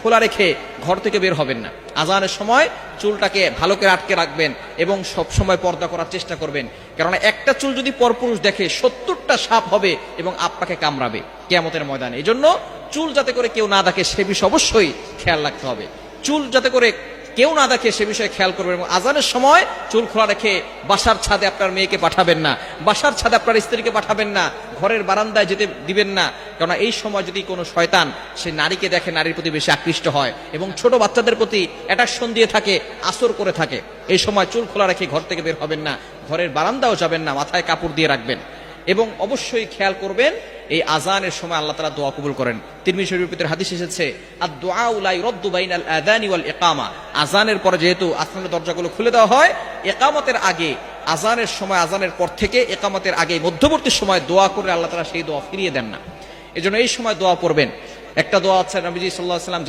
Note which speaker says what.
Speaker 1: খোলা রেখে ঘর থেকে বের হবেন না। আজানের সময় চুলটাকে ভালো করে আটকে রাখবেন এবং সব সময় পর্দা করার চেষ্টা করবেন, কেননা একটা চুল যদি পরপুরুষ দেখে 70টা সাপ হবে এবং আপনাকে কামড়াবে কিয়ামতের ময়দানে। এই জন্য চুল যাতে করে কেউ না দেখে সে বিষয়ে অবশ্যই খেয়াল রাখতে হবে। চুল যাতে করে কেউ না দেখে সে বিষয়ে খেয়াল করবেন এবং আজানের সময় চুল খোলা রেখে বাসার ছাদে আপনার মেয়েকে পাঠাবেন না, বাসার ছাদে আপনার স্ত্রীকে পাঠাবেন না, ঘরের বারান্দায় যেতে দিবেন না, কেননা এই সময় যদি কোনো শয়তান সে নারীকে দেখে নারীর প্রতি বেশি আকৃষ্ট হয় এবং ছোট বাচ্চাদের প্রতি অ্যাট্রাকশন দিয়ে থাকে, আসর করে থাকে। এই সময় চুল খোলা রেখে ঘর থেকে বের হবেন না, ঘরের বারান্দাও যাবেন না, মাথায় কাপড় দিয়ে রাখবেন। এবং অবশ্যই খেয়াল করবেন এই আজানের সময় আল্লাহ তাআলা দোয়া কবুল করেন। তিরমিজি শরীফের ভিতরে হাদিস এসেছে, আদ-দুআউ লা ইউরাদ্দু বাইনাল আযানি ওয়াল ইকামা। আজানের পরে যেহেতু আসমানের দরজাগুলো খুলে দেওয়া হয়, ইকামতের আগে, আজানের সময়, আজানের পর থেকে ইকামতের আগে মধ্যবর্তী সময় দোয়া করে আল্লাহ তাআলা সেই দোয়া ফিরিয়ে দেন না। এজন্য এই সময় দোয়া পড়বেন। একটা দোয়া আছে নবীজি সাল্লাল্লাহু আলাইহি ওয়াসাল্লাম